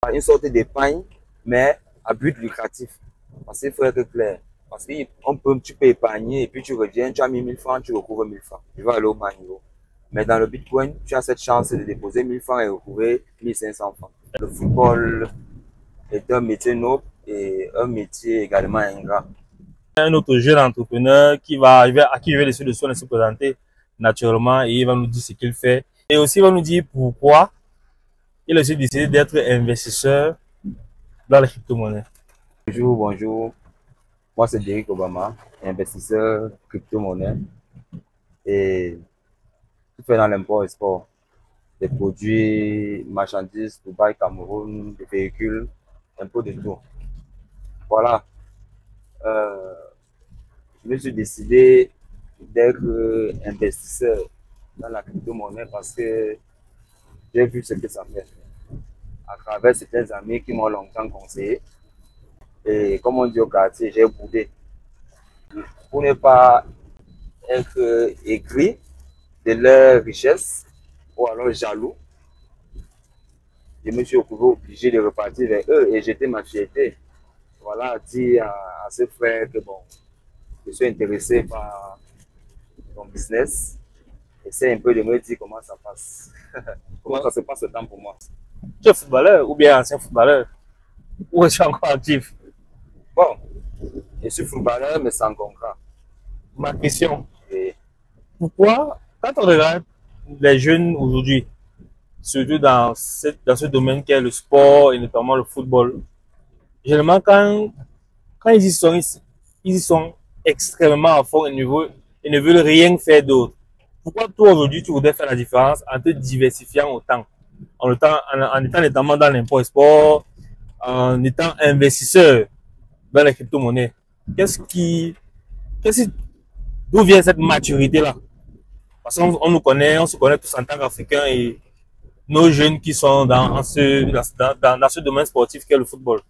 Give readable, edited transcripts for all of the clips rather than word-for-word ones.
voir une sorte d'épargne, mais à but lucratif. Parce qu'il faut être clair. Parce que tu peux épargner et puis tu reviens, tu as mis 1000 francs, tu recouvres 1000 francs. Tu vas aller au bas niveau. Mais dans le Bitcoin, tu as cette chance de déposer 1000 francs et recouvrer 1500 francs. Le football est un métier noble et un métier également ingrat. Un autre jeune entrepreneur qui va arriver, à qui je vais laisser le soin de se présenter naturellement et il va nous dire ce qu'il fait. Et aussi, il va nous dire pourquoi il a aussi décidé d'être investisseur dans les crypto-monnaies. Bonjour, bonjour. Moi, c'est Derrick Obama, investisseur crypto-monnaie et tout fait dans l'import-export. Des produits, marchandises, Dubaï, Cameroun, des véhicules, un peu de tout. Voilà. Euh, je me suis décidé d'être investisseur dans la crypto-monnaie parce que j'ai vu ce que ça fait à travers certains amis qui m'ont longtemps conseillé. Et comme on dit au quartier, j'ai boudé. Pour ne pas être aigri de leur richesse ou alors jaloux, je me suis retrouvé obligé de repartir vers eux et j'étais ma fierté. Voilà, dire à ce frère que bon, je suis intéressé par ton business. Essaye un peu de me dire comment ça passe. Comment ça se passe le temps pour moi. Tu es footballeur ou bien ancien footballeur? Ou tu es encore actif? Bon, je suis footballeur, mais sans contrat. Ma question, Et pourquoi, quand on regarde les jeunes aujourd'hui, surtout dans ce domaine qu'est le sport et notamment le football, généralement quand ils y sont extrêmement à fond et ne veulent rien faire d'autre. Pourquoi toi aujourd'hui tu voudrais faire la différence en te diversifiant autant, en étant notamment dans l'import-export, en étant investisseur dans les crypto-monnaies? Qu'est-ce qui, d'où vient cette maturité-là? Parce qu'on nous connaît, on se connaît tous en tant qu'Africains et nos jeunes qui sont dans ce domaine sportif qu'est le football.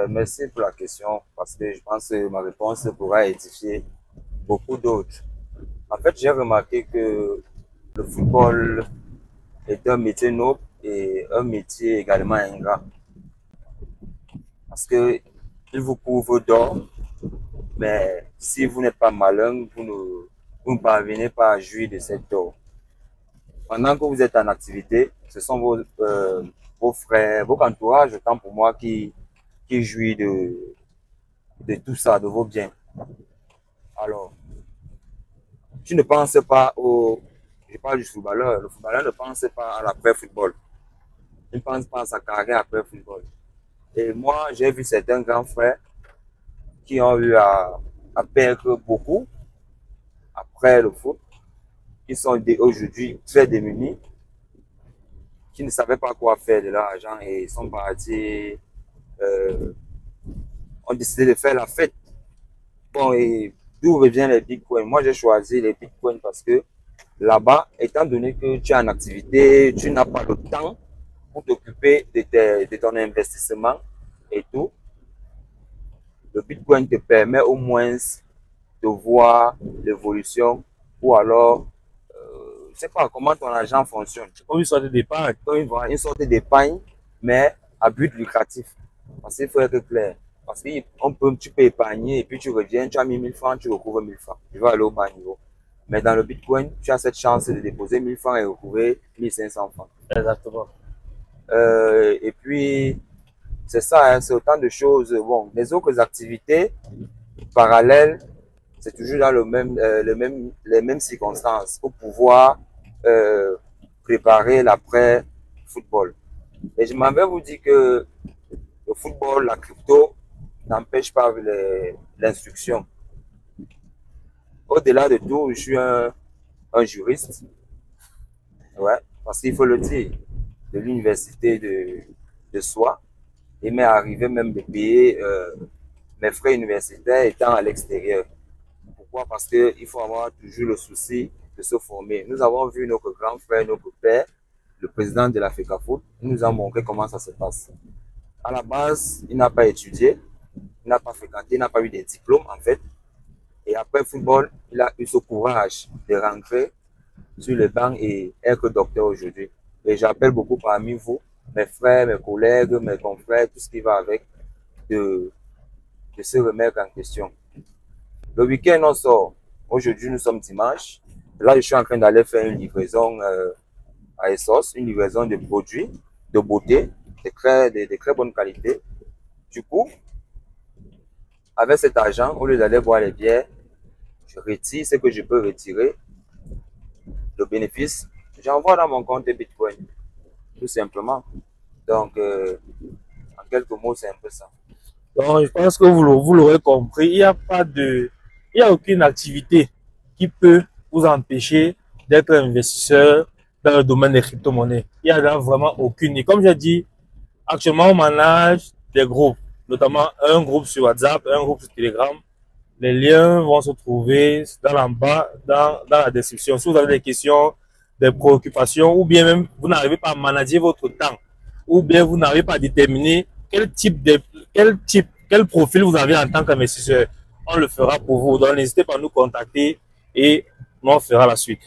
merci pour la question parce que je pense que ma réponse pourra édifier beaucoup d'autres. En fait, j'ai remarqué que le football est un métier noble et un métier également ingrat. Parce que il vous couvre d'or, mais si vous n'êtes pas malin, vous ne parvenez pas à jouir de cette or. Pendant que vous êtes en activité, ce sont vos frères, vos entourages, autant pour moi, qui jouit de tout ça, de vos biens. Alors, tu ne penses pas je parle du footballeur, le footballeur ne pense pas à l'après-football. Il ne pense pas à sa carrière après-football. Et moi, j'ai vu certains grands frères qui ont eu à perdre beaucoup après le foot, qui sont aujourd'hui très démunis, qui ne savaient pas quoi faire de leur argent et sont partis, ont décidé de faire la fête. Bon, et d'où revient les bitcoins? Moi, j'ai choisi les bitcoins parce que là-bas, étant donné que tu es en activité, tu n'as pas le temps pour t'occuper de ton investissement et tout. Le bitcoin te permet au moins de voir l'évolution ou alors, je ne sais pas comment ton argent fonctionne. Comme une sorte d'épargne. Une sorte d'épargne, mais à but lucratif. Parce qu'il faut être clair. Parce que tu peux épargner et puis tu reviens, tu as mis 1000 francs, tu recouvres 1000 francs. Tu vas aller au bas niveau. Mais dans le Bitcoin, tu as cette chance de déposer 1000 francs et recouvrer 1500 francs. Exactement. Et puis, c'est ça, hein, c'est autant de choses. Bon, les autres activités parallèles, c'est toujours dans les mêmes circonstances pour pouvoir préparer l'après-football. Et je m'en vais vous dire que le football, la crypto, n'empêche pas l'instruction. Au-delà de tout, je suis un juriste, ouais, parce qu'il faut le dire, de l'université de Soie. Il m'est arrivé même de payer mes frais universitaires étant à l'extérieur. Pourquoi? Parce qu'il faut avoir toujours le souci de se former. Nous avons vu notre grand frère, notre père, le président de la FECAFOOT, il nous a montré comment ça se passe. À la base, il n'a pas étudié, il n'a pas fréquenté, il n'a pas eu de diplôme en fait. Et après le football, il a eu ce courage de rentrer sur le banc et être docteur aujourd'hui. Et j'appelle beaucoup parmi vous mes frères, mes collègues, mes confrères, tout ce qui va avec, de se remettre en question. Le week-end, on sort. Aujourd'hui, nous sommes dimanche. Là, je suis en train d'aller faire une livraison à Essos, une livraison de produits de beauté, de très bonne qualité. Du coup, avec cet argent, au lieu d'aller boire les bières, je retire ce que je peux retirer. Le bénéfice, j'envoie dans mon compte Bitcoin, tout simplement. Donc, en quelques mots, c'est un peu ça. Donc, je pense que vous l'aurez compris, il y a aucune activité qui peut vous empêcher d'être investisseur dans le domaine des crypto-monnaies. Il y a vraiment aucune. Et comme j'ai dit, actuellement, on manage des groupes, notamment un groupe sur WhatsApp, un groupe sur Telegram. Les liens vont se trouver dans bas, dans la description. Si vous avez des questions, des préoccupations, ou bien même vous n'arrivez pas à manager votre temps, ou bien vous n'arrivez pas à déterminer quel profil vous avez en tant qu'investisseur, on le fera pour vous. Donc, n'hésitez pas à nous contacter et nous on fera la suite.